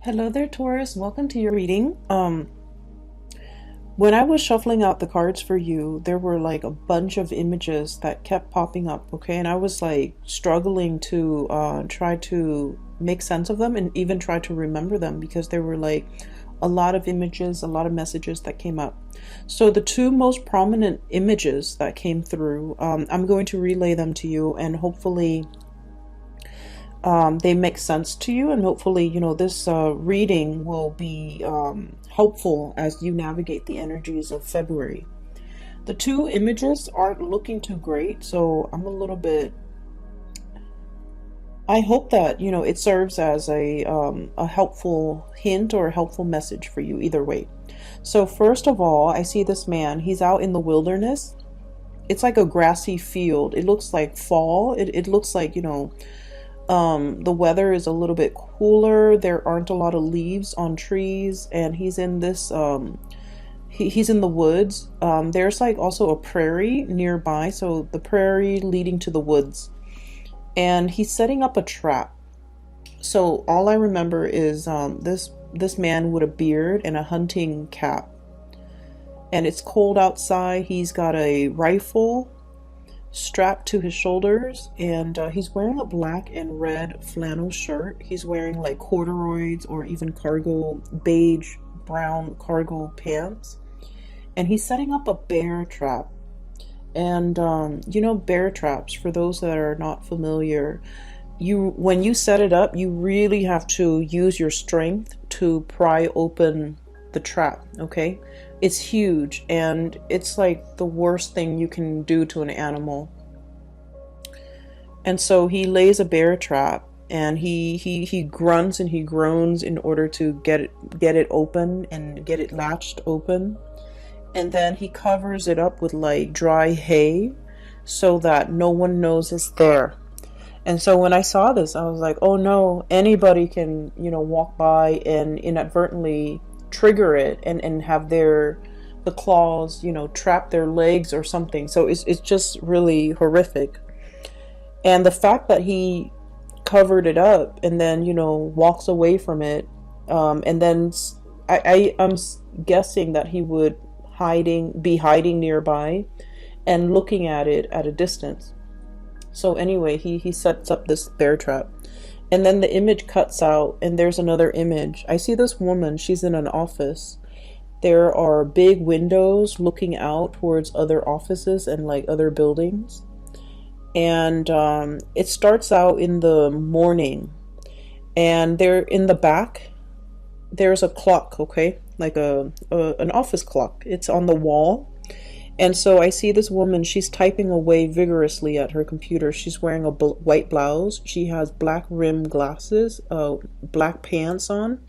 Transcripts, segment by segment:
Hello there, Taurus. Welcome to your reading. When I was shuffling out the cards for you, there were like a bunch of images that kept popping up, okay? And I was like struggling to try to make sense of them and even try to remember them because there were like a lot of images, a lot of messages that came up. So the two most prominent images that came through, I'm going to relay them to you, and hopefully they make sense to you, and hopefully this reading will be helpful as you navigate the energies of February. The two images aren't looking too great, so I'm a little bit, I hope that it serves as a helpful hint or a helpful message for you either way. So first of all, I see this man. He's out in the wilderness. It's like a grassy field. It looks like fall. It looks like the weather is a little bit cooler. There aren't a lot of leaves on trees, and he's in this he's in the woods. There's like also a prairie nearby, so the prairie leading to the woods, and he's setting up a trap. So all I remember is this man with a beard and a hunting cap, and it's cold outside. He's got a rifle strapped to his shoulders, and he's wearing a black and red flannel shirt. He's wearing like corduroys or even cargo, beige brown cargo pants, and he's setting up a bear trap. And bear traps, for those that are not familiar, when you set it up, you really have to use your strength to pry open the trap. Okay, it's huge, and it's like the worst thing you can do to an animal. And so he lays a bear trap, and he grunts and he groans in order to get it open and get it latched open. And then he covers it up with like dry hay so that no one knows it's there. And so when I saw this, I was like, oh no, anybody can walk by and inadvertently trigger it and have the claws trap their legs or something. So it's just really horrific. And the fact that he covered it up and then walks away from it, and then I'm guessing that he would be hiding nearby and looking at it at a distance. So anyway, he sets up this bear trap. And then the image cuts out, and there's another image. I see this woman. She's in an office. There are big windows looking out towards other offices and like other buildings. And it starts out in the morning. And there in the back, there's a clock, okay? Like an office clock. It's on the wall. And so I see this woman. She's typing away vigorously at her computer. She's wearing a white blouse. She has black rimmed glasses, black pants on,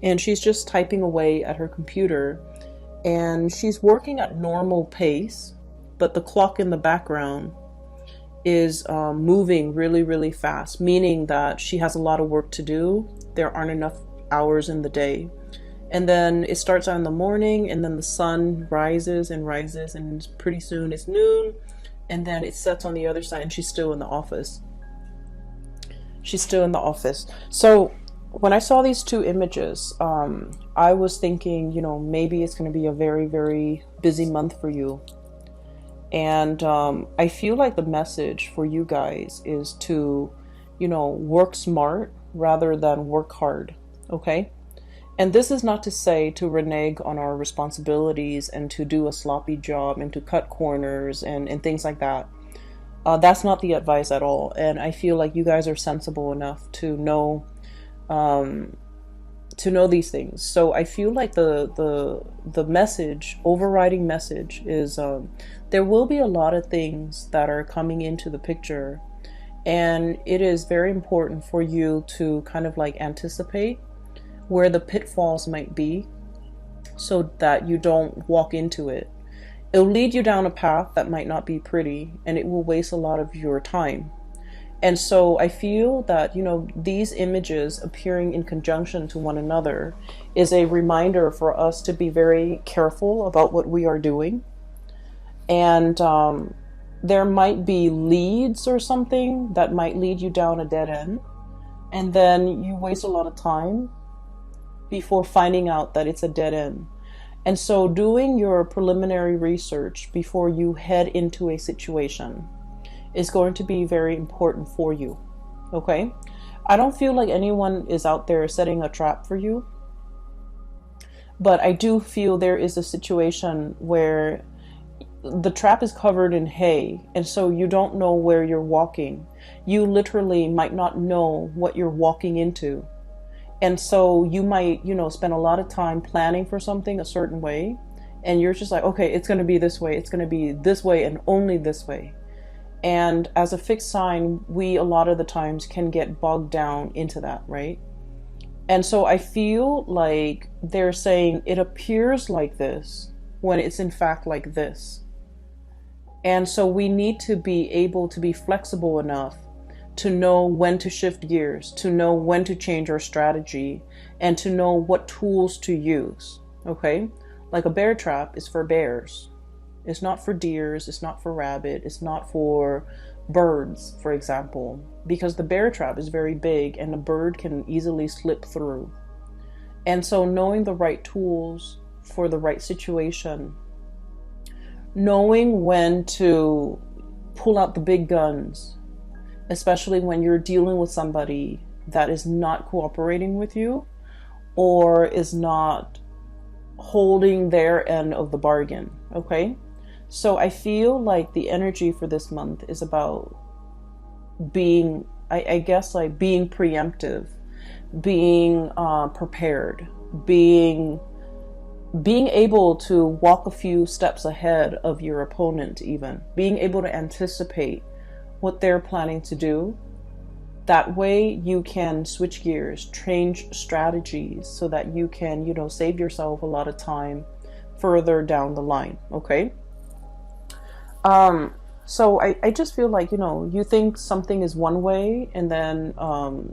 and she's just typing away at her computer. And she's working at normal pace, but the clock in the background is moving really, really fast, meaning that she has a lot of work to do. There aren't enough hours in the day. And then it starts out in the morning, and then the sun rises and rises, and pretty soon it's noon, and then it sets on the other side, and she's still in the office. She's still in the office. So when I saw these two images, I was thinking, maybe it's going to be a very, very busy month for you. And I feel like the message for you guys is to, work smart rather than work hard. Okay? And this is not to say to renege on our responsibilities and to do a sloppy job and to cut corners and things like that. That's not the advice at all. And I feel like you guys are sensible enough to know these things. So I feel like the message, overriding message, is there will be a lot of things that are coming into the picture, and it is very important for you to kind of like anticipate where the pitfalls might be so that you don't walk into it. It'll lead you down a path that might not be pretty, and it will waste a lot of your time. And so I feel that, these images appearing in conjunction to one another is a reminder for us to be very careful about what we are doing. And there might be leads or something that might lead you down a dead end. And then you waste a lot of time before finding out that it's a dead end. And so doing your preliminary research before you head into a situation is going to be very important for you. Okay? I don't feel like anyone is out there setting a trap for you, but I do feel there is a situation where the trap is covered in hay, and so you don't know where you're walking. You literally might not know what you're walking into. And so you might, spend a lot of time planning for something a certain way, and you're just like, okay, it's going to be this way, it's going to be this way, and only this way. And as a fixed sign, we a lot of the times can get bogged down into that, right? And so I feel like they're saying it appears like this when it's in fact like this. And so we need to be able to be flexible enough to know when to shift gears, to know when to change our strategy, and to know what tools to use, okay? Like a bear trap is for bears. It's not for deers, it's not for rabbit, it's not for birds, for example, because the bear trap is very big and a bird can easily slip through. And so knowing the right tools for the right situation, knowing when to pull out the big guns, especially when you're dealing with somebody that is not cooperating with you or is not holding their end of the bargain, okay? So I feel like the energy for this month is about being, I guess, like being preemptive, being prepared, being able to walk a few steps ahead of your opponent, even being able to anticipate what they're planning to do. That way you can switch gears, change strategies so that you can, save yourself a lot of time further down the line, okay? So I just feel like, you think something is one way, and then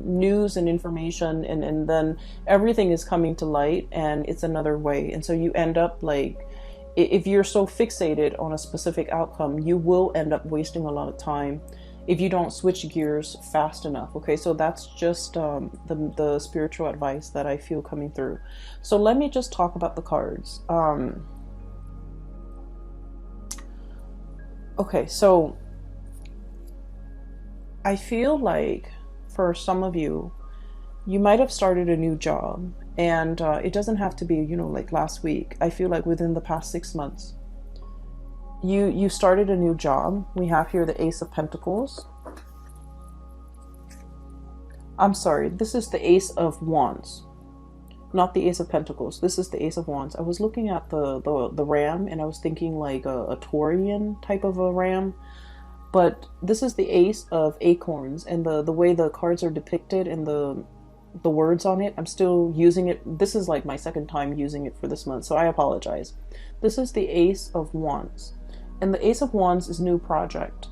news and information and then everything is coming to light and it's another way. And so you end up like, if you're so fixated on a specific outcome, you will end up wasting a lot of time if you don't switch gears fast enough. Okay, so that's just the spiritual advice that I feel coming through. So let me just talk about the cards. Okay, so I feel like for some of you, you might have started a new job, and it doesn't have to be, like last week. I feel like within the past 6 months, you started a new job. We have here the Ace of Pentacles. I'm sorry, this is the Ace of Wands, not the Ace of Pentacles. This is the Ace of Wands. I was looking at the ram, and I was thinking like a Taurian type of a ram, but this is the Ace of Acorns, and the way the cards are depicted and the words on it, I'm still using it. This is like my second time using it for this month, so I apologize. This is the Ace of Wands, and the Ace of Wands is new project.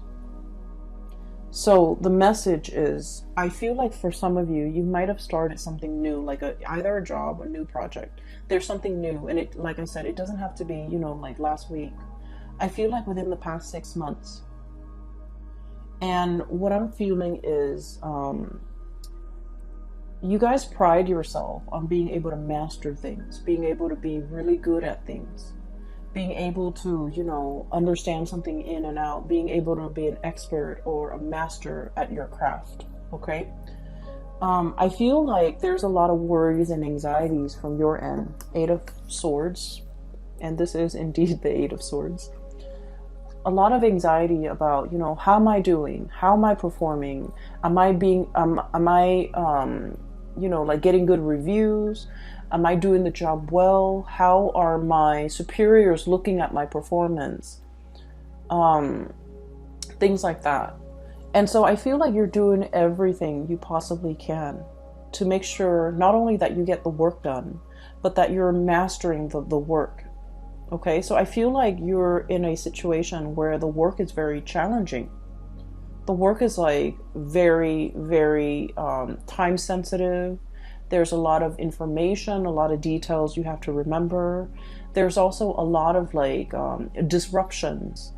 So the message is, I feel like for some of you, you might have started something new, like either a job or a new project. There's something new, and it, like I said, it doesn't have to be, like last week. I feel like within the past 6 months. And what I'm feeling is, you guys pride yourself on being able to master things, being able to be really good at things, being able to, understand something in and out, being able to be an expert or a master at your craft, okay? I feel like there's a lot of worries and anxieties from your end. 8 of Swords, and this is indeed the 8 of Swords. A lot of anxiety about, how am I doing? How am I performing? Am I like getting good reviews? Am I doing the job well? How are my superiors looking at my performance? Things like that. And so I feel like you're doing everything you possibly can to make sure not only that you get the work done, but that you're mastering the work. Okay, so I feel like you're in a situation where the work is very challenging. The work is like very, very time sensitive. There's a lot of information, a lot of details you have to remember. There's also a lot of like disruptions.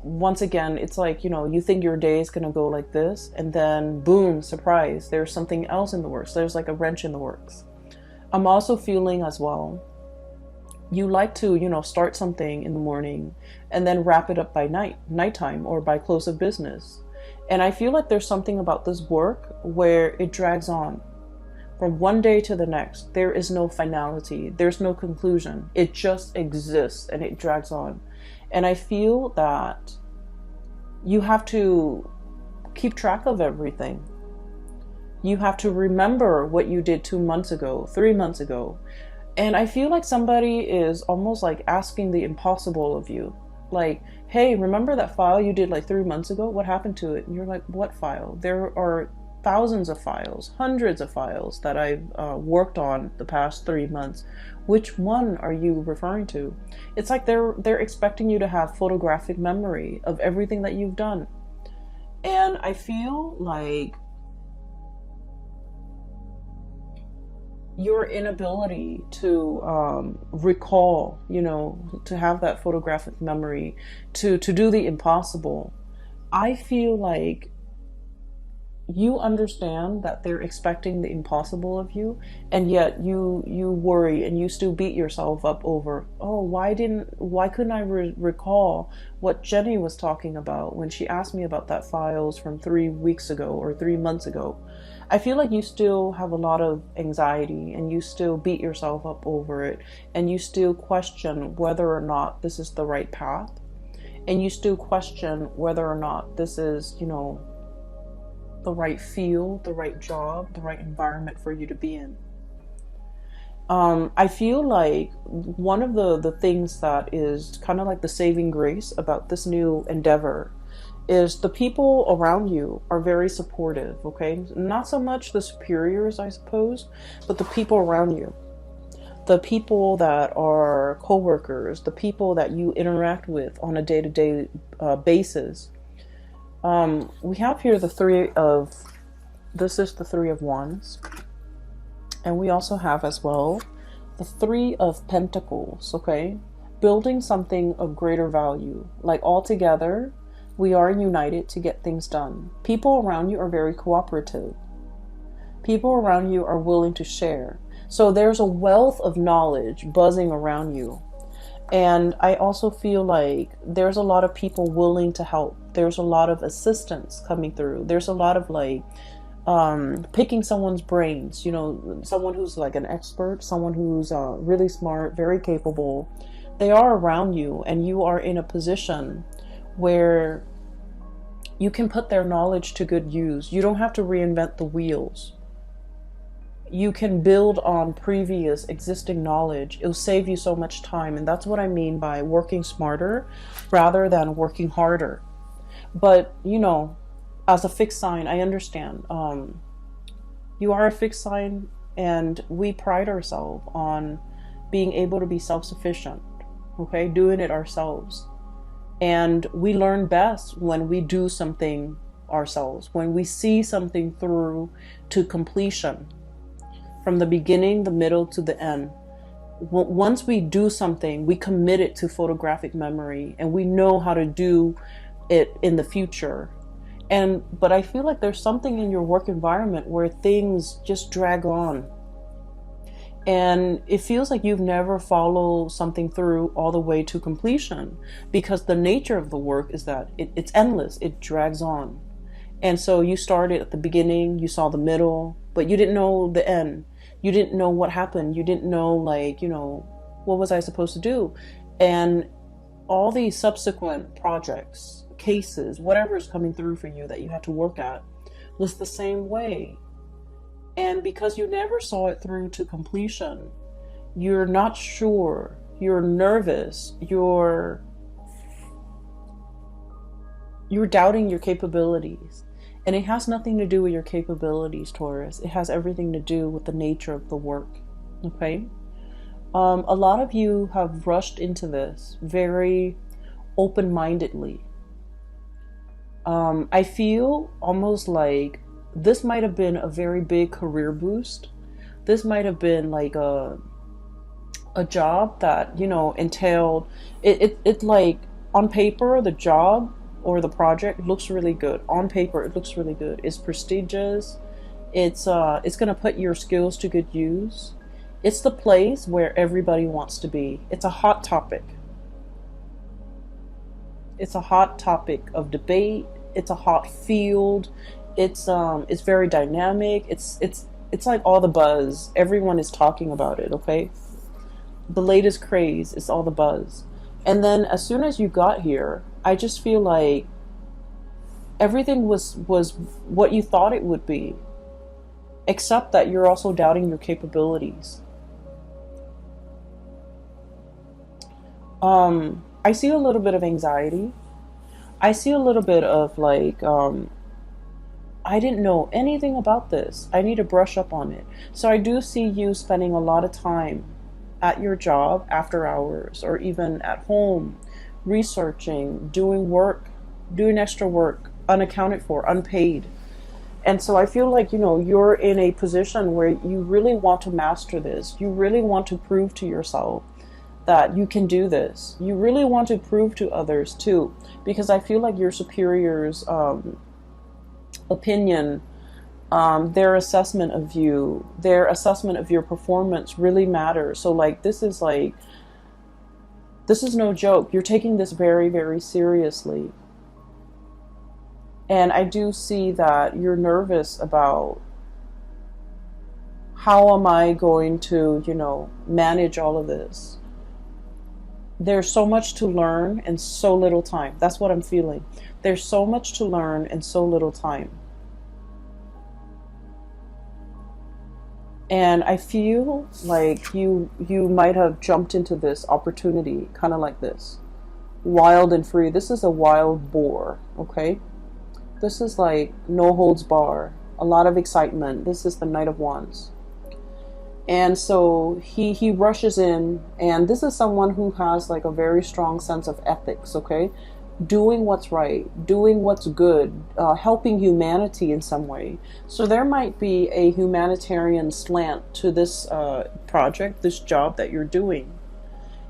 Once again, it's like, you think your day is going to go like this, and then boom, surprise, there's something else in the works. There's like a wrench in the works. I'm also feeling as well, you like to, start something in the morning and then wrap it up by nighttime, or by close of business. And I feel like there's something about this work where it drags on from one day to the next. There is no finality. There's no conclusion. It just exists and it drags on. And I feel that you have to keep track of everything. You have to remember what you did 2 months ago, 3 months ago. And I feel like somebody is almost like asking the impossible of you. Like, hey, remember that file you did like 3 months ago? What happened to it? And you're like, what file? There are thousands of files, hundreds of files that I've worked on the past 3 months. Which one are you referring to? It's like they're expecting you to have photographic memory of everything that you've done. And I feel like your inability to recall, to have that photographic memory, to do the impossible. I feel like you understand that they're expecting the impossible of you, and yet you worry and you still beat yourself up over, oh, why couldn't I recall what Jenny was talking about when she asked me about that files from 3 weeks ago or 3 months ago. I feel like you still have a lot of anxiety and you still beat yourself up over it, and you still question whether or not this is the right path, and you still question whether or not this is, the right field, the right job, the right environment for you to be in. I feel like one of the things that is kind of like the saving grace about this new endeavor is the people around you are very supportive, okay? Not so much the superiors, I suppose, but the people around you. The people that are co-workers, the people that you interact with on a day-to-day basis. We have here this is the Three of Wands. And we also have as well the Three of Pentacles, okay? Building something of greater value. Like all together, we are united to get things done. People around you are very cooperative. People around you are willing to share. So there's a wealth of knowledge buzzing around you. And I also feel like there's a lot of people willing to help. There's a lot of assistance coming through. There's a lot of like picking someone's brains, someone who's like an expert, someone who's really smart, very capable. They are around you, and you are in a position where you can put their knowledge to good use. You don't have to reinvent the wheels. You can build on previous existing knowledge. It'll save you so much time. And that's what I mean by working smarter rather than working harder. But, as a fixed sign, I understand. You are a fixed sign, and we pride ourselves on being able to be self-sufficient, okay? Doing it ourselves. And we learn best when we do something ourselves, when we see something through to completion, from the beginning, the middle to the end. Once we do something, we commit it to photographic memory, and we know how to do it in the future. But I feel like there's something in your work environment where things just drag on. And it feels like you've never followed something through all the way to completion, because the nature of the work is that it's endless. It drags on. And so you started at the beginning, you saw the middle, but you didn't know the end. You didn't know what happened. You didn't know, what was I supposed to do? And all these subsequent projects, cases, whatever is coming through for you that you had to work at was the same way. And because you never saw it through to completion, you're not sure, you're nervous, you're doubting your capabilities. And it has nothing to do with your capabilities, Taurus. It has everything to do with the nature of the work, okay? A lot of you have rushed into this very open-mindedly. I feel almost like this might have been a very big career boost. This might have been like a job that, entailed it like on paper, the job or the project looks really good. On paper, it looks really good. It's prestigious. It's going to put your skills to good use. It's the place where everybody wants to be. It's a hot topic. It's a hot topic of debate. It's a hot field. It's very dynamic. It's like all the buzz. Everyone is talking about it, okay? The latest craze is all the buzz. And then as soon as you got here, I just feel like everything was what you thought it would be, except that you're also doubting your capabilities. I see a little bit of anxiety. I see a little bit of like, I didn't know anything about this. I need to brush up on it. So I do see you spending a lot of time at your job after hours, or even at home, researching, doing work, doing extra work, unaccounted for, unpaid. And so I feel like, you're in a position where you really want to master this. You really want to prove to yourself that you can do this. You really want to prove to others too, because I feel like your superiors' opinion, their assessment of you, their assessment of your performance really matters. So this is no joke. You're taking this very, very seriously. And I do see that you're nervous about how am I going to, manage all of this. There's so much to learn and so little time. That's what I'm feeling. There's so much to learn and so little time. And I feel like you might have jumped into this opportunity kind of like this. Wild and free. This is a wild boar, okay? This is like no holds bar. A lot of excitement. This is the Knight of Wands. And so he rushes in, and this is someone who has like a very strong sense of ethics, okay? Doing what's right, doing what's good, helping humanity in some way. So there might be a humanitarian slant to this project, this job that you're doing.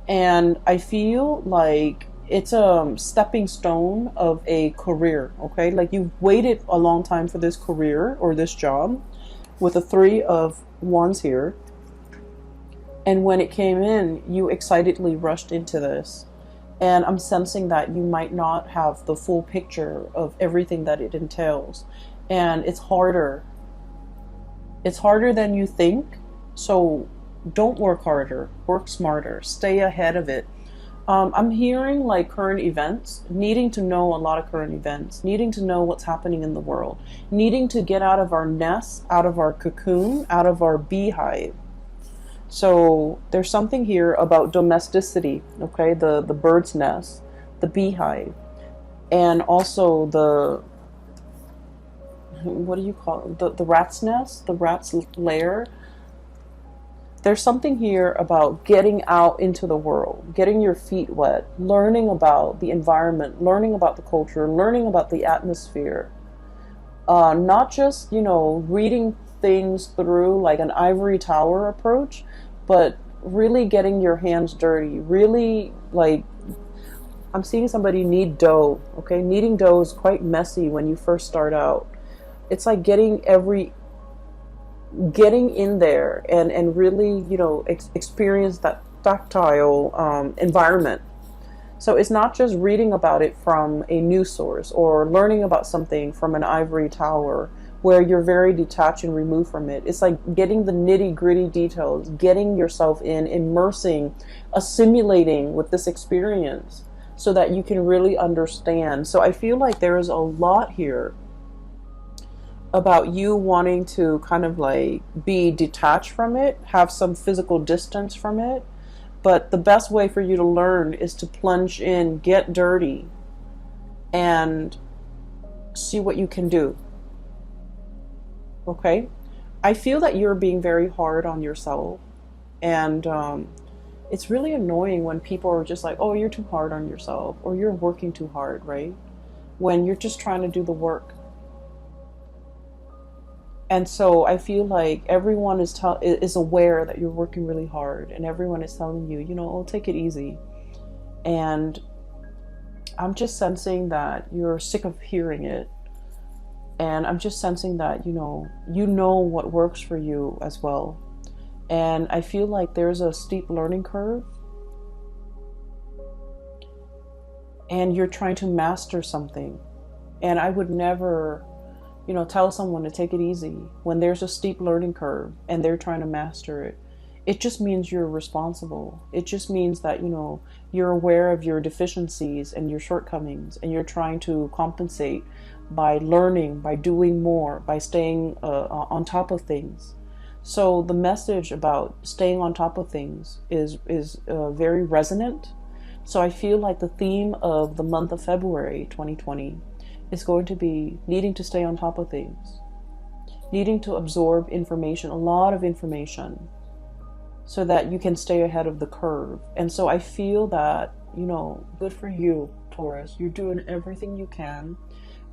And I feel like it's a stepping stone of a career, okay? Like you've waited a long time for this career or this job with the Three of Wands here. And when it came in, you excitedly rushed into this. And I'm sensing that you might not have the full picture of everything that it entails. And it's harder. It's harder than you think. So don't work harder, work smarter, stay ahead of it. I'm hearing like current events, needing to know a lot of current events, needing to know what's happening in the world, needing to get out of our nest, out of our cocoon, out of our beehive. So there's something here about domesticity, okay? The bird's nest, the beehive, and also what do you call it? The rat's nest, the rat's lair. There's something here about getting out into the world, getting your feet wet, learning about the environment, learning about the culture, learning about the atmosphere. Not just, reading things through like an ivory tower approach, but really getting your hands dirty, really like, I'm seeing somebody knead dough, okay? Kneading dough is quite messy when you first start out. It's like getting in there and really, experience that tactile environment. So it's not just reading about it from a news source or learning about something from an ivory tower where you're very detached and removed from it. It's like getting the nitty gritty details, getting yourself in, immersing, assimilating with this experience so that you can really understand. So I feel like there is a lot here about you wanting to kind of like be detached from it, have some physical distance from it. But the best way for you to learn is to plunge in, get dirty, and see what you can do. Okay? I feel that you're being very hard on yourself. And it's really annoying when people are just like, oh, you're too hard on yourself, or you're working too hard, right? When you're just trying to do the work. And so I feel like everyone is aware that you're working really hard, and everyone is telling you, oh, take it easy. And I'm just sensing that you're sick of hearing it. And I'm just sensing that, you know what works for you as well. And I feel like there's a steep learning curve, and you're trying to master something. And I would never, tell someone to take it easy when there's a steep learning curve and they're trying to master it. It just means you're responsible. It just means that, you're aware of your deficiencies and your shortcomings, and you're trying to compensate by learning, by doing more, by staying on top of things. So the message about staying on top of things is very resonant. So I feel like the theme of the month of February 2020 is going to be needing to stay on top of things, needing to absorb information, a lot of information, so that you can stay ahead of the curve. And so I feel that, good for you, Taurus. You're doing everything you can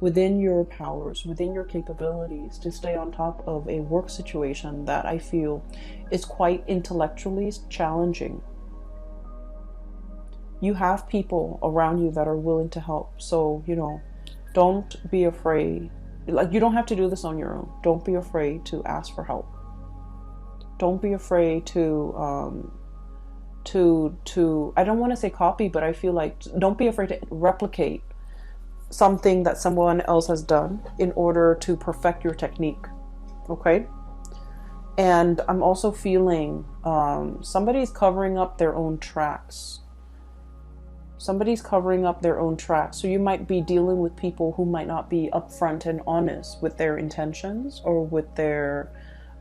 within your powers, within your capabilities, to stay on top of a work situation that I feel is quite intellectually challenging. You have people around you that are willing to help. So, don't be afraid. Like, you don't have to do this on your own. Don't be afraid to ask for help. Don't be afraid to I don't want to say copy, but I feel like don't be afraid to replicate something that someone else has done in order to perfect your technique. Okay? And I'm also feeling somebody's covering up their own tracks. Somebody's covering up their own tracks. So you might be dealing with people who might not be upfront and honest with their intentions or with their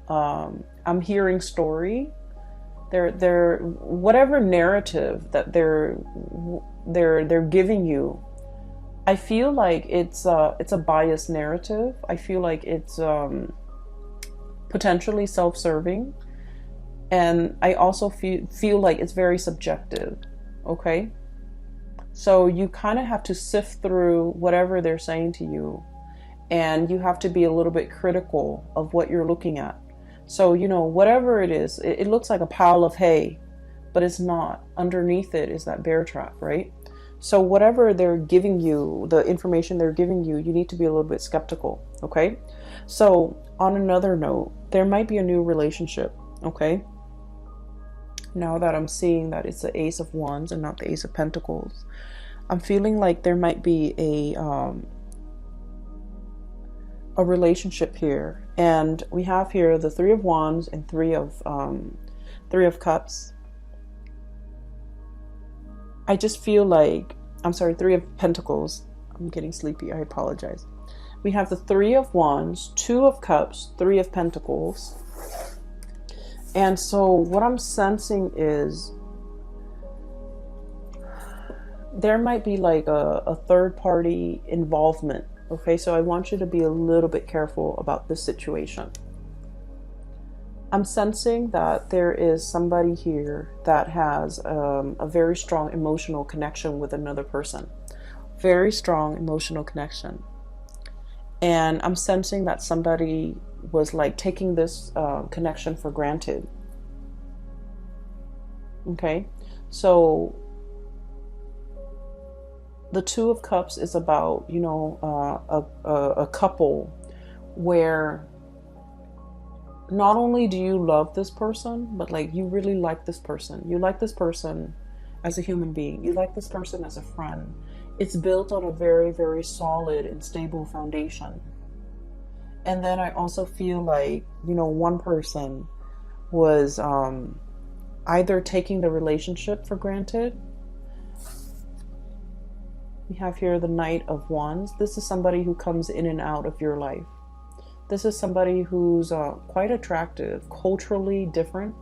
I'm hearing story. Their whatever narrative that they're giving you. I feel like it's a biased narrative. I feel like it's potentially self-serving, and I also feel like it's very subjective. Okay, so you kind of have to sift through whatever they're saying to you, and you have to be a little bit critical of what you're looking at. So, whatever it is, it looks like a pile of hay, but it's not. Underneath it is that bear trap, right? So whatever they're giving you, the information they're giving you, you need to be a little bit skeptical, okay? So on another note, there might be a new relationship, okay? Now that I'm seeing that it's the Ace of Wands and not the Ace of Pentacles, I'm feeling like there might be a relationship here. And we have here the Three of Wands and Three of Cups. I just feel like, I'm sorry, Three of Pentacles. I'm getting sleepy, I apologize. We have the Three of Wands, Two of Cups, Three of Pentacles. And so what I'm sensing is there might be like a third party involvement. Okay, so I want you to be a little bit careful about this situation. I'm sensing that there is somebody here that has a very strong emotional connection with another person. Very strong emotional connection. And I'm sensing that somebody was like taking this connection for granted. Okay, so the Two of Cups is about, a couple where not only do you love this person, but like you really like this person. You like this person as a human being. You like this person as a friend. It's built on a very, very solid and stable foundation. And then I also feel like, one person was either taking the relationship for granted. We have here the Knight of Wands. This is somebody who comes in and out of your life. This is somebody who's quite attractive, culturally different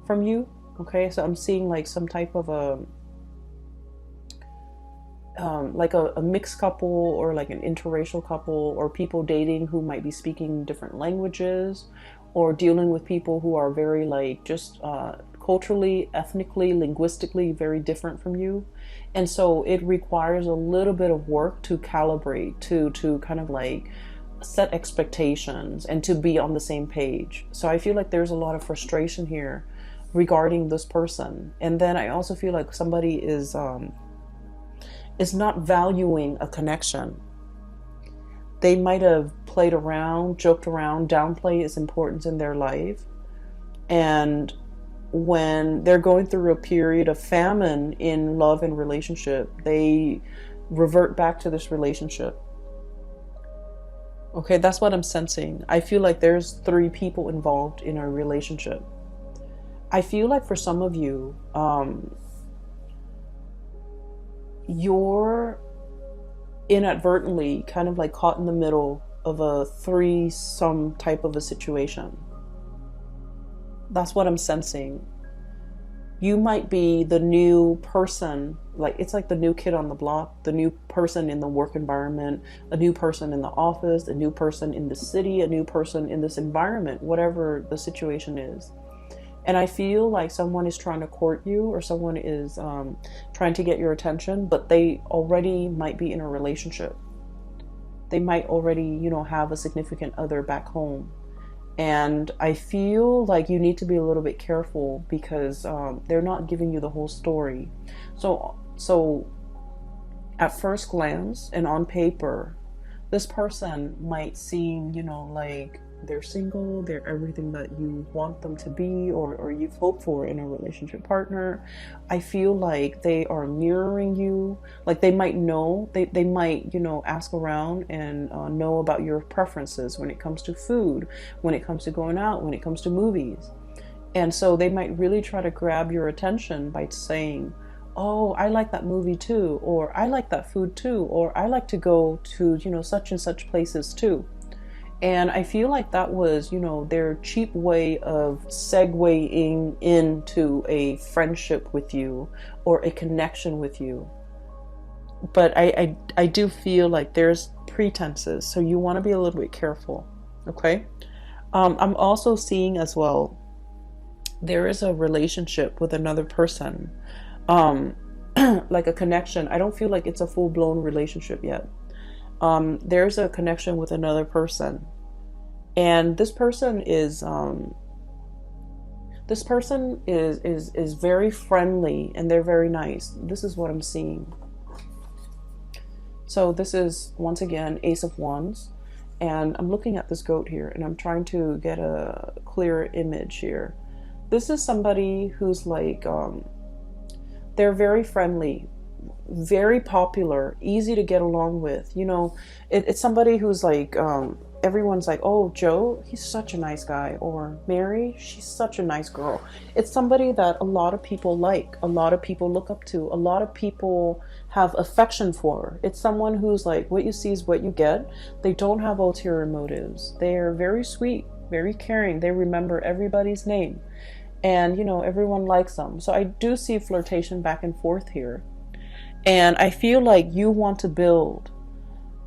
from you. Okay, so I'm seeing like some type of a mixed couple, or like an interracial couple, or people dating who might be speaking different languages, or dealing with people who are very like just culturally, ethnically, linguistically very different from you. And so it requires a little bit of work to calibrate, to kind of like set expectations and to be on the same page. So I feel like there's a lot of frustration here regarding this person. And then I also feel like somebody is not valuing a connection. They might have played around, joked around, downplay its importance in their life. And when they're going through a period of famine in love and relationship, they revert back to this relationship. Okay, that's what I'm sensing. I feel like there's 3 people involved in a relationship. I feel like for some of you, you're inadvertently kind of like caught in the middle of a threesome type of a situation. That's what I'm sensing. You might be the new person, like it's like the new kid on the block, the new person in the work environment, a new person in the office, a new person in the city, a new person in this environment, whatever the situation is. And I feel like someone is trying to court you, or someone is trying to get your attention, but they already might be in a relationship. They might already, you know, have a significant other back home. And I feel like you need to be a little bit careful because they're not giving you the whole story. So at first glance and on paper, this person might seem, you know, like they're single, they're everything that you want them to be, or you've hoped for in a relationship partner. I feel like they are mirroring you. Like they might know, they might, you know, ask around and know about your preferences when it comes to food, when it comes to going out, when it comes to movies. And so they might really try to grab your attention by saying, oh, I like that movie too, or I like that food too, or I like to go to, you know, such and such places too. And I feel like that was, you know, their cheap way of segueing into a friendship with you or a connection with you. But I do feel like there's pretenses, so you want to be a little bit careful, okay? I'm also seeing as well, there is a relationship with another person, like a connection. I don't feel like it's a full-blown relationship yet. There's a connection with another person, and this person is very friendly, and they're very nice. This is what I'm seeing. So this is once again Ace of Wands, and I'm looking at this goat here, and I'm trying to get a clear image here. This is somebody who's like they're very friendly, very popular, easy to get along with. You know, it's somebody who's like, everyone's like, oh, Joe, he's such a nice guy, or Mary, she's such a nice girl. It's somebody that a lot of people like, a lot of people look up to, a lot of people have affection for. It's someone who's like, what you see is what you get. They don't have ulterior motives. They're very sweet, very caring. They remember everybody's name, and you know, everyone likes them. So I do see flirtation back and forth here. And I feel like you want to build,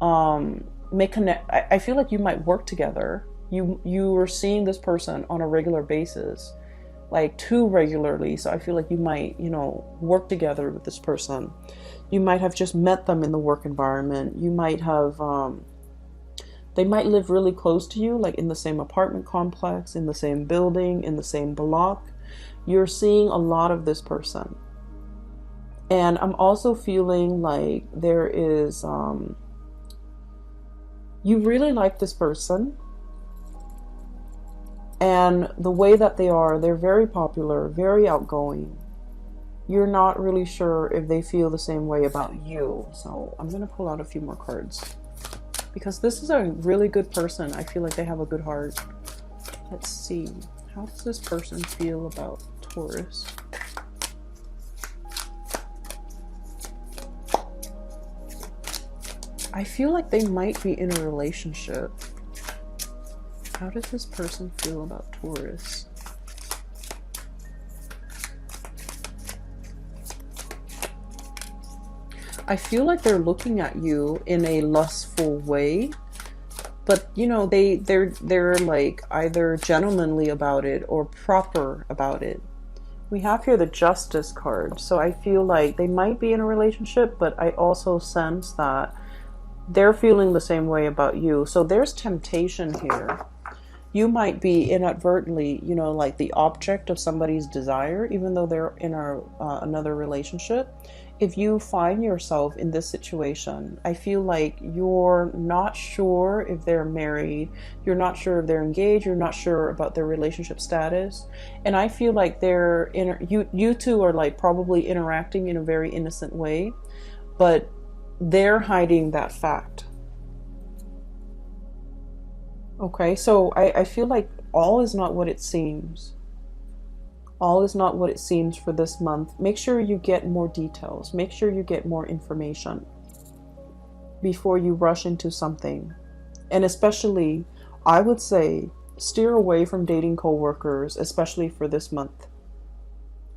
I feel like you might work together. You are seeing this person on a regular basis, like too regularly. So I feel like you might, you know, work together with this person. You might have just met them in the work environment. You might have, they might live really close to you, like in the same apartment complex, in the same building, in the same block. You're seeing a lot of this person. And I'm also feeling like there is, you really like this person. And the way that they are, they're very popular, very outgoing. You're not really sure if they feel the same way about you. So I'm going to pull out a few more cards, because this is a really good person. I feel like they have a good heart. Let's see. How does this person feel about Taurus? I feel like they might be in a relationship. How does this person feel about Taurus? I feel like they're looking at you in a lustful way, but you know, they're like either gentlemanly about it or proper about it. We have here the Justice card, so I feel like they might be in a relationship, but I also sense that they're feeling the same way about you. So there's temptation here. You might be inadvertently, you know, like the object of somebody's desire, even though they're in another relationship. if you find yourself in this situation, I feel like you're not sure if they're married, you're not sure if they're engaged, you're not sure about their relationship status. And I feel like you two are like probably interacting in a very innocent way, but they're hiding that fact. Okay, so I feel like all is not what it seems. All is not what it seems for this month. Make sure you get more details. Make sure you get more information before you rush into something. And especially, I would say, steer away from dating coworkers, especially for this month.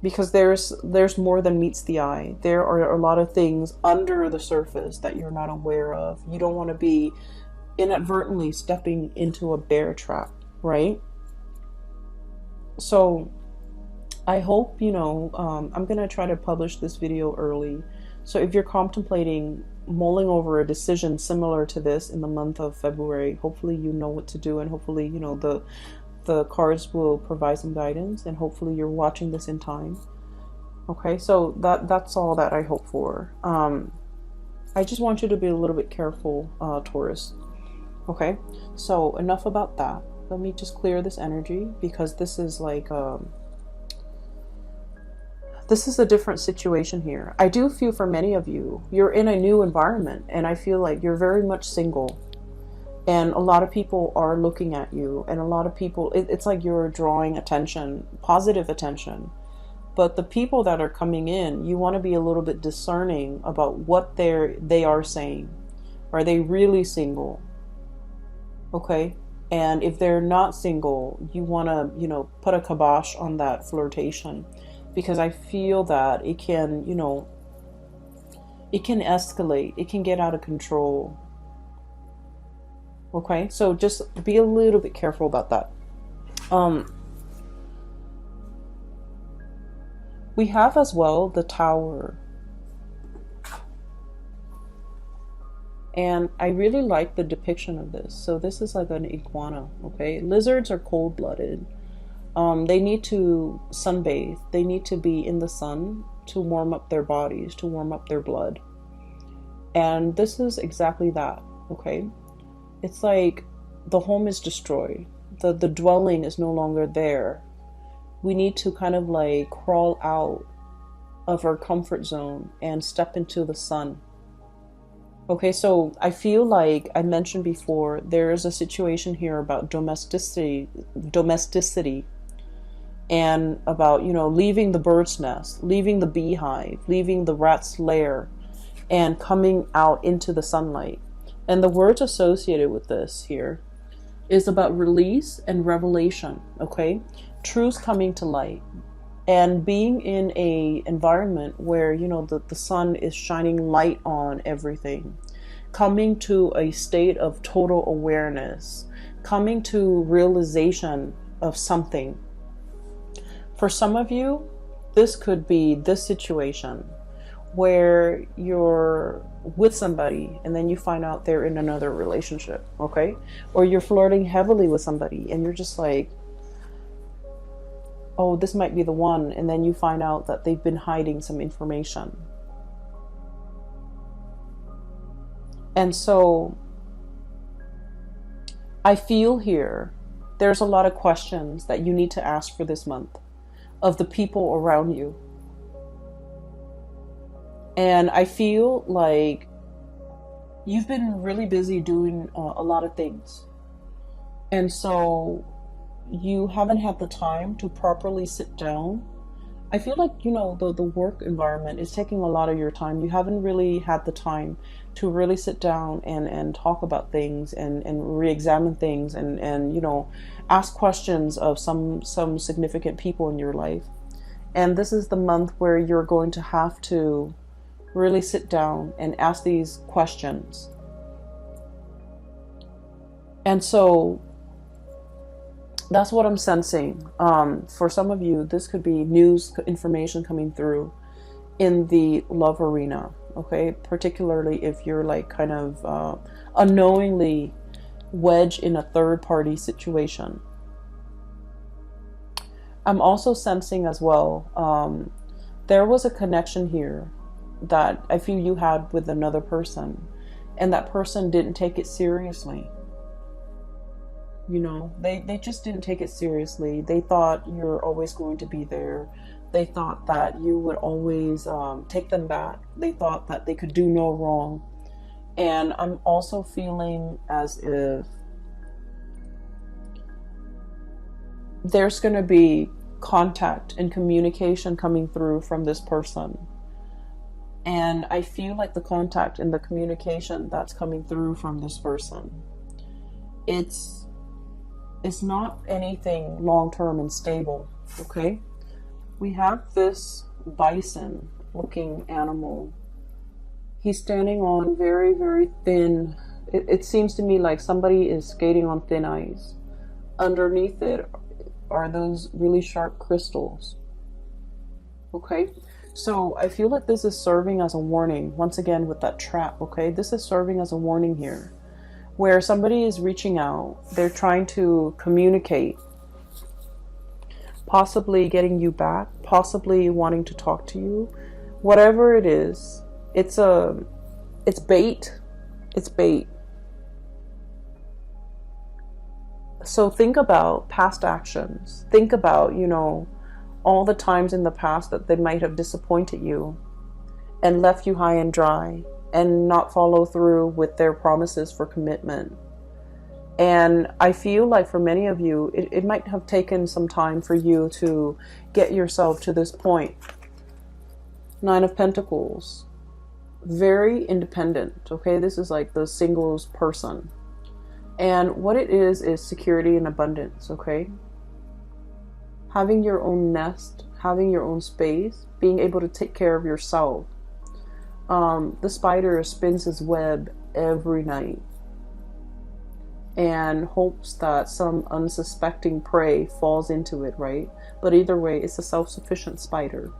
Because there's more than meets the eye. There are a lot of things under the surface that you're not aware of. You don't want to be inadvertently stepping into a bear trap, right? So I hope, I'm going to try to publish this video early. So if you're contemplating mulling over a decision similar to this in the month of February, hopefully you know what to do, and hopefully, the cards will provide some guidance, and hopefully you're watching this in time. Okay, so that's all that I hope for. I just want you to be a little bit careful, Taurus. Okay, so enough about that. Let me just clear this energy, because this is like this is a different situation here. I do feel for many of you, you're in a new environment, and I feel like you're very much single. And a lot of people are looking at you, and a lot of people, it's like you're drawing attention, positive attention. But the people that are coming in, you want to be a little bit discerning about what they are saying. Are they really single? Okay? And if they're not single, you want to, put a kibosh on that flirtation. Because I feel that it can, it can escalate. It can get out of control. Okay, so just be a little bit careful about that. We have as well the Tower. And I really like the depiction of this. So this is like an iguana, okay? Lizards are cold-blooded. They need to sunbathe. They need to be in the sun to warm up their bodies, to warm up their blood. And this is exactly that, okay? It's like the home is destroyed. The dwelling is no longer there. We need to kind of like crawl out of our comfort zone and step into the sun. Okay, so I feel like I mentioned before, there is a situation here about domesticity, and about, leaving the bird's nest, leaving the beehive, leaving the rat's lair, and coming out into the sunlight. And the words associated with this here is about release and revelation, okay? Truths coming to light. And being in a environment where, the sun is shining light on everything. Coming to a state of total awareness. Coming to realization of something. For some of you, this could be this situation where you're with somebody and then you find out they're in another relationship, okay? Or you're flirting heavily with somebody and you're just like, oh, this might be the one, and then you find out that they've been hiding some information. And so I feel here there's a lot of questions that you need to ask for this month of the people around you. And I feel like you've been really busy doing a lot of things. And so you haven't had the time to properly sit down. I feel like, the work environment is taking a lot of your time. You haven't really had the time to really sit down and talk about things and re-examine things and ask questions of some significant people in your life. And this is the month where you're going to have to really sit down and ask these questions. And so that's what I'm sensing. For some of you, this could be news information coming through in the love arena, okay? Particularly if you're like kind of unknowingly wedged in a third-party situation. I'm also sensing as well, there was a connection here that I feel you had with another person, and that person didn't take it seriously. You know, they just didn't take it seriously. They thought you're always going to be there. They thought that you would always take them back. They thought that they could do no wrong. And I'm also feeling as if there's going to be contact and communication coming through from this person. And I feel like the contact and the communication that's coming through from this person, it's not anything long-term and stable, okay? We have this bison looking animal. He's standing on very, very thin. It seems to me like somebody is skating on thin ice. Underneath it are those really sharp crystals. Okay? So I feel like this is serving as a warning, once again with that trap, okay? This is serving as a warning here, where somebody is reaching out. They're trying to communicate, possibly getting you back, possibly wanting to talk to you. Whatever it is, it's bait. It's bait. So think about past actions. Think about, you know, all the times in the past that they might have disappointed you and left you high and dry and not follow through with their promises for commitment. And I feel like for many of you, it might have taken some time for you to get yourself to this point. Nine of Pentacles. Very independent, okay? This is like the singles person. And what it is security and abundance, okay? Having your own nest, having your own space, being able to take care of yourself. The spider spins his web every night and hopes that some unsuspecting prey falls into it, right? But either way, it's a self-sufficient spider.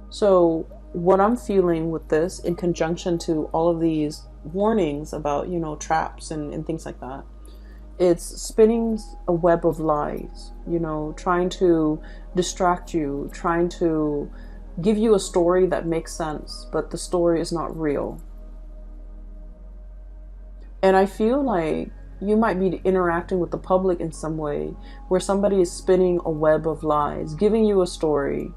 So what I'm feeling with this, in conjunction to all of these warnings about, you know, traps and things like that, it's spinning a web of lies, you know, trying to distract you, trying to give you a story that makes sense, but the story is not real. And I feel like you might be interacting with the public in some way where somebody is spinning a web of lies, giving you a story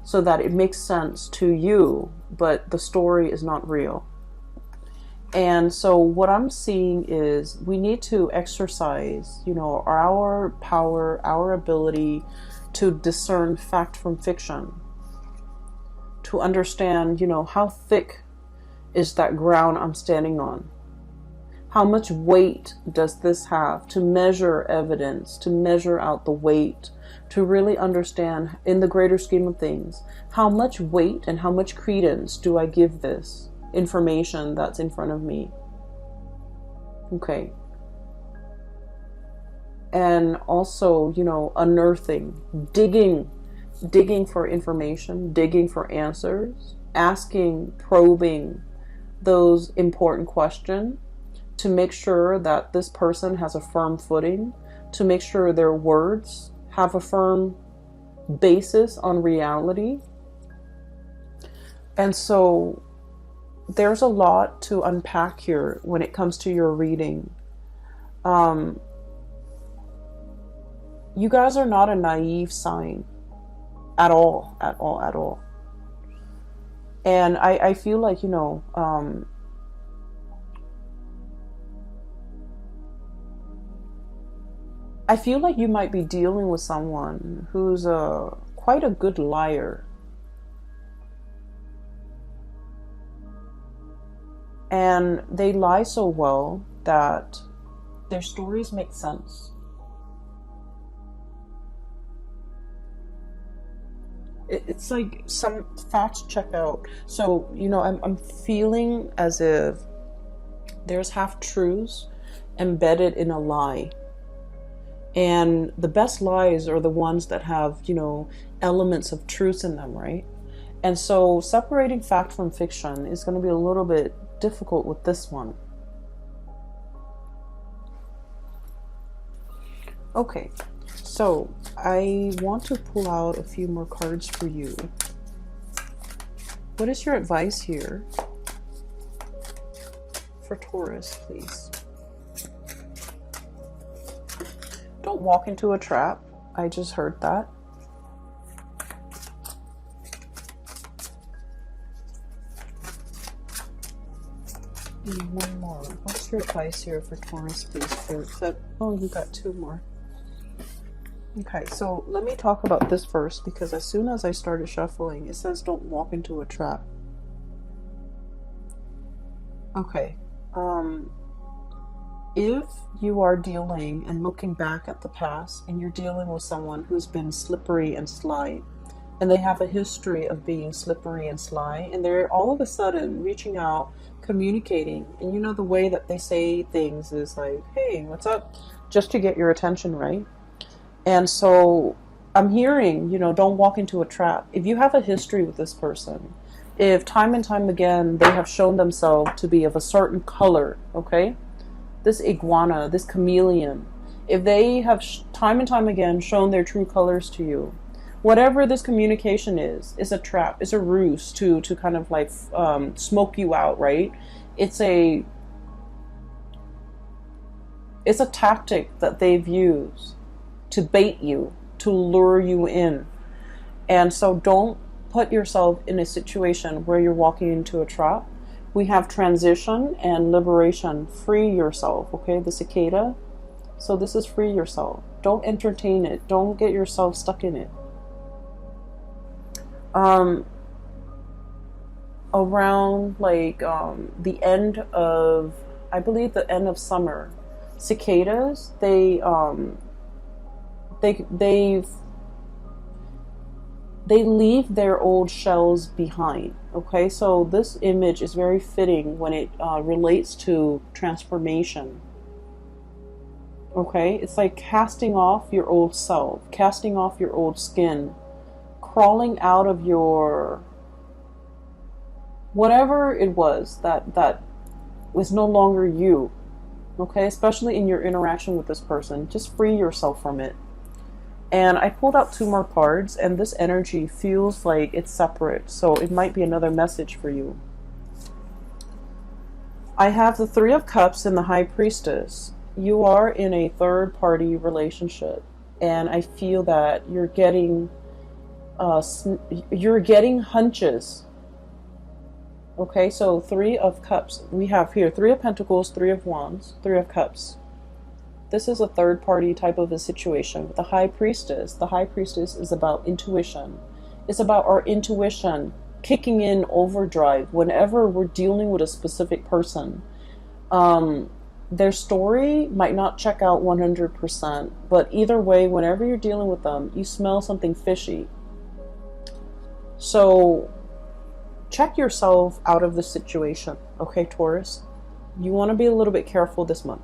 so that it makes sense to you, but the story is not real. And so what I'm seeing is we need to exercise, you know, our power, our ability to discern fact from fiction, to understand, you know, how thick is that ground I'm standing on? How much weight does this have? To measure evidence, to measure out the weight, to really understand in the greater scheme of things, how much weight and how much credence do I give this information that's in front of me? Okay. And also, you know, unearthing, digging for information, digging for answers, asking, probing those important questions to make sure that this person has a firm footing, to make sure their words have a firm basis on reality. And so there's a lot to unpack here when it comes to your reading. You guys are not a naive sign at all. And I feel like, you know, I feel like you might be dealing with someone who's quite a good liar. And they lie so well that their stories make sense. It's like some facts check out. So, you know, I'm feeling as if there's half-truths embedded in a lie. And the best lies are the ones that have, you know, elements of truth in them, right? And so separating fact from fiction is going to be a little bit difficult with this one. Okay, so I want to pull out a few more cards for you. What is your advice here for Taurus, please? Don't walk into a trap. I just heard that. And one more. What's your advice here for Taurus, please? Oh, you got two more. Okay, so let me talk about this first, because as soon as I started shuffling, it says don't walk into a trap. Okay. If you are dealing and looking back at the past and you're dealing with someone who's been slippery and sly, and they have a history of being slippery and sly, and they're all of a sudden reaching out, communicating, and you know the way that they say things is like, hey, what's up? Just to get your attention, right? And so I'm hearing, you know, don't walk into a trap. If you have a history with this person, if time and time again they have shown themselves to be of a certain color, okay? This iguana, this chameleon, if they have time and time again shown their true colors to you, whatever this communication is a trap, is a ruse to kind of like smoke you out, right? It's a tactic that they've used to bait you, to lure you in. And so don't put yourself in a situation where you're walking into a trap. We have transition and liberation. Free yourself, okay? The cicada. So this is free yourself. Don't entertain it. Don't get yourself stuck in it. Around like the end of, I believe the end of summer, cicadas, they leave their old shells behind. Okay, so this image is very fitting when it relates to transformation. Okay, it's like casting off your old self, casting off your old skin, crawling out of your whatever it was that was no longer you. Okay, especially in your interaction with this person, just free yourself from it. And I pulled out two more cards, and this energy feels like it's separate, so it might be another message for you. I have the Three of Cups and the High Priestess. You are in a third-party relationship, and I feel that you're getting hunches. Okay, so Three of Cups. We have here Three of Pentacles, Three of Wands, Three of Cups. This is a third party type of a situation. With the High Priestess is about intuition. It's about our intuition kicking in overdrive whenever we're dealing with a specific person. Their story might not check out 100%, but either way, whenever you're dealing with them, you smell something fishy. So check yourself out of the situation, okay, Taurus? You want to be a little bit careful this month.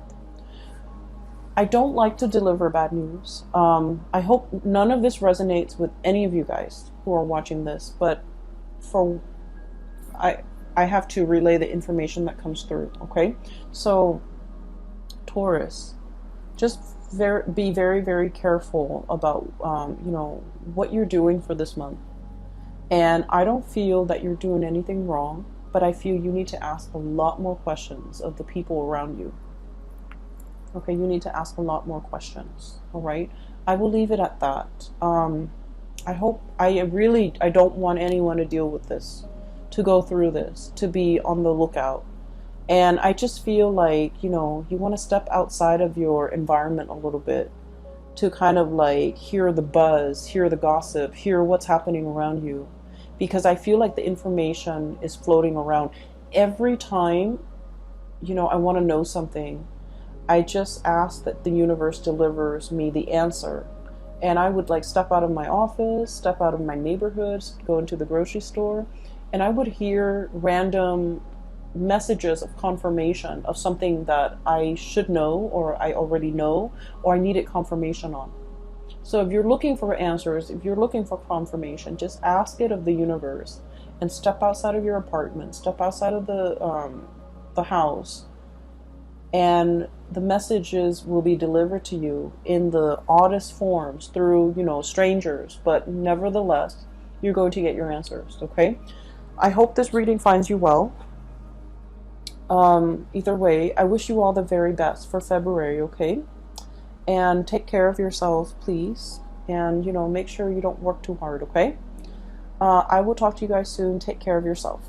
I don't like to deliver bad news. I hope none of this resonates with any of you guys who are watching this, but I have to relay the information that comes through, okay? So, Taurus, just be very, very careful about, you know, what you're doing for this month. And I don't feel that you're doing anything wrong, but I feel you need to ask a lot more questions of the people around you. Okay, you need to ask a lot more questions, all right? I will leave it at that. I don't want anyone to deal with this, to go through this, to be on the lookout. And I just feel like, you know, you want to step outside of your environment a little bit to kind of like hear the buzz, hear the gossip, hear what's happening around you. Because I feel like the information is floating around. Every time, you know, I want to know something, I just ask that the universe delivers me the answer. And I would like step out of my office, step out of my neighborhood, go into the grocery store, and I would hear random messages of confirmation of something that I should know, or I already know, or I needed confirmation on. So if you're looking for answers, if you're looking for confirmation, just ask it of the universe and step outside of your apartment, step outside of the house, and the messages will be delivered to you in the oddest forms through, you know, strangers, but nevertheless, you're going to get your answers, okay? I hope this reading finds you well. Either way, I wish you all the very best for February, okay? And take care of yourself, please. And, make sure you don't work too hard, okay? I will talk to you guys soon. Take care of yourself.